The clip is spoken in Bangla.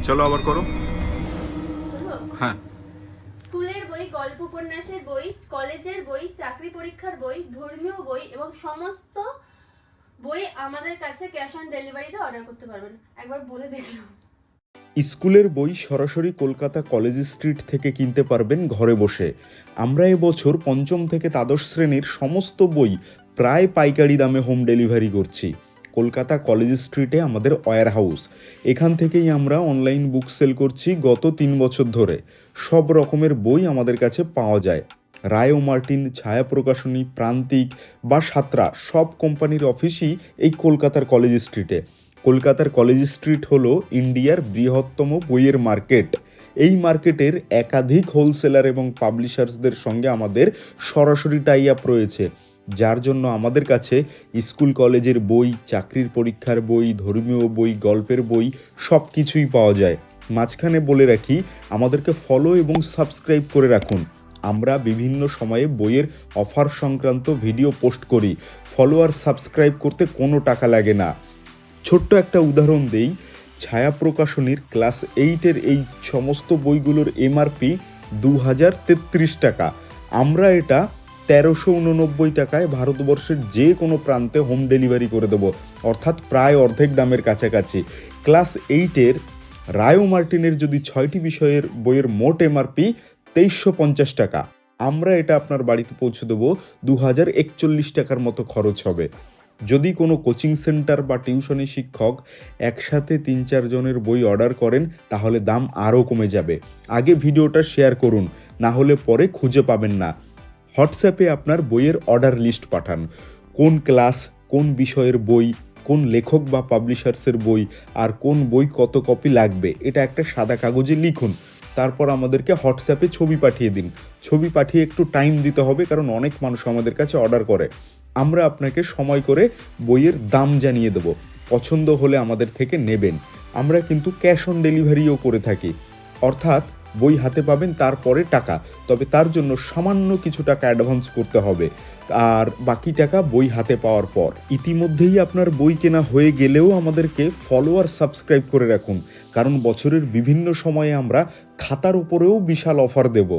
চলো আবার করো। বলবো? হ্যাঁ। স্কুলের বই, গল্প উপন্যাসের বই, কলেজের বই, চাকরি পরীক্ষার বই, ধর্মীয় বই এবং সমস্ত বই আমাদের কাছে ক্যাশ অন ডেলিভারিতে অর্ডার করতে পারবেন। একবার বলে দেখলাম। স্কুলের বই সরাসরি কলকাতা কলেজ স্ট্রিট থেকে কিনতে পারবেন ঘরে বসে। আমরা এবছর পঞ্চম থেকে দ্বাদশ শ্রেণীর সমস্ত বই প্রায় পাইকারি দামে হোম ডেলিভারি করছি। কলকাতা কলেজ স্ট্রিটে আমাদের ওয়্যার হাউস, এখান থেকেই আমরা অনলাইন বুক সেল করছি গত 3 বছর ধরে। সব রকমের বই আমাদের কাছে পাওয়া যায়। রায় ও মার্টিন, ছায়া প্রকাশনী, প্রান্তিক বা সাতরা সব কোম্পানির অফিসই এই কলকাতার কলেজ স্ট্রিটে। কলকাতার কলেজ স্ট্রিট হলো ইন্ডিয়ার বৃহত্তম বইয়ের মার্কেট। এই মার্কেটের একাধিক হোলসেলার এবং পাবলিশার্সদের সঙ্গে আমাদের সরাসরি টাই আপ রয়েছে, যার জন্য আমাদের কাছে স্কুল কলেজের বই, চাকরির পরীক্ষার বই, ধর্মীয় বই, গল্পের বই সব কিছুই পাওয়া যায়। মাঝখানে বলে রাখি, আমাদেরকে ফলো এবং সাবস্ক্রাইব করে রাখুন। আমরা বিভিন্ন সময়ে বইয়ের অফার সংক্রান্ত ভিডিও পোস্ট করি। ফলো আর সাবস্ক্রাইব করতে কোনো টাকা লাগে না। ছোট্ট একটা উদাহরণ দেই, ছায়া প্রকাশনীর ক্লাস 8-এর এই সমস্ত বইগুলোর এমআরপি 2033 টাকা। আমরা এটা 1389 টাকায় ভারতবর্ষের যে কোনো প্রান্তে হোম ডেলিভারি করে দেব, অর্থাৎ প্রায় অর্ধেক দামের কাছাকাছি। ক্লাস 8-এর রায় ও মার্টিনের যদি 6টি বিষয়ের বইয়ের মোট এমআরপি 2350 টাকা, আমরা এটা আপনার বাড়িতে পৌঁছে দেবো 2041 টাকার মতো খরচ হবে। যদি কোনো কোচিং সেন্টার বা টিউশনি শিক্ষক একসাথে 3-4 জনের বই অর্ডার করেন, তাহলে দাম আরও কমে যাবে। আগে ভিডিওটা শেয়ার করুন, না হলে পরে খুঁজে পাবেন না। হোয়াটসঅ্যাপে আপনার বইয়ের অর্ডার লিস্ট পাঠান। কোন ক্লাস, কোন বিষয়ের বই, কোন লেখক বা পাবলিশার্সের বই, আর কোন বই কত কপি লাগবে, এটা একটা সাদা কাগজে লিখুন। তারপর আমাদেরকে হোয়াটসঅ্যাপে ছবি পাঠিয়ে দিন। ছবি পাঠিয়ে একটু টাইম দিতে হবে, কারণ অনেক মানুষ আমাদের কাছে অর্ডার করে। আমরা আপনাকে সময় করে বইয়ের দাম জানিয়ে দেব। পছন্দ হলে আমাদের থেকে নেবেন। আমরা কিন্তু ক্যাশ অন ডেলিভারিও করে থাকি, অর্থাৎ বই হাতে পাবেন, তারপরে টাকা। তবে তার জন্য সামান্য কিছু টাকা অ্যাডভান্স করতে হবে, আর বাকি টাকা বই হাতে পাওয়ার পর। ইতিমধ্যেই আপনার বই কেনা হয়ে গেলেও আমাদেরকে ফলো আর সাবস্ক্রাইব করে রাখুন, কারণ বছরের বিভিন্ন সময়ে আমরা খাতার উপরেও বিশাল অফার দেব।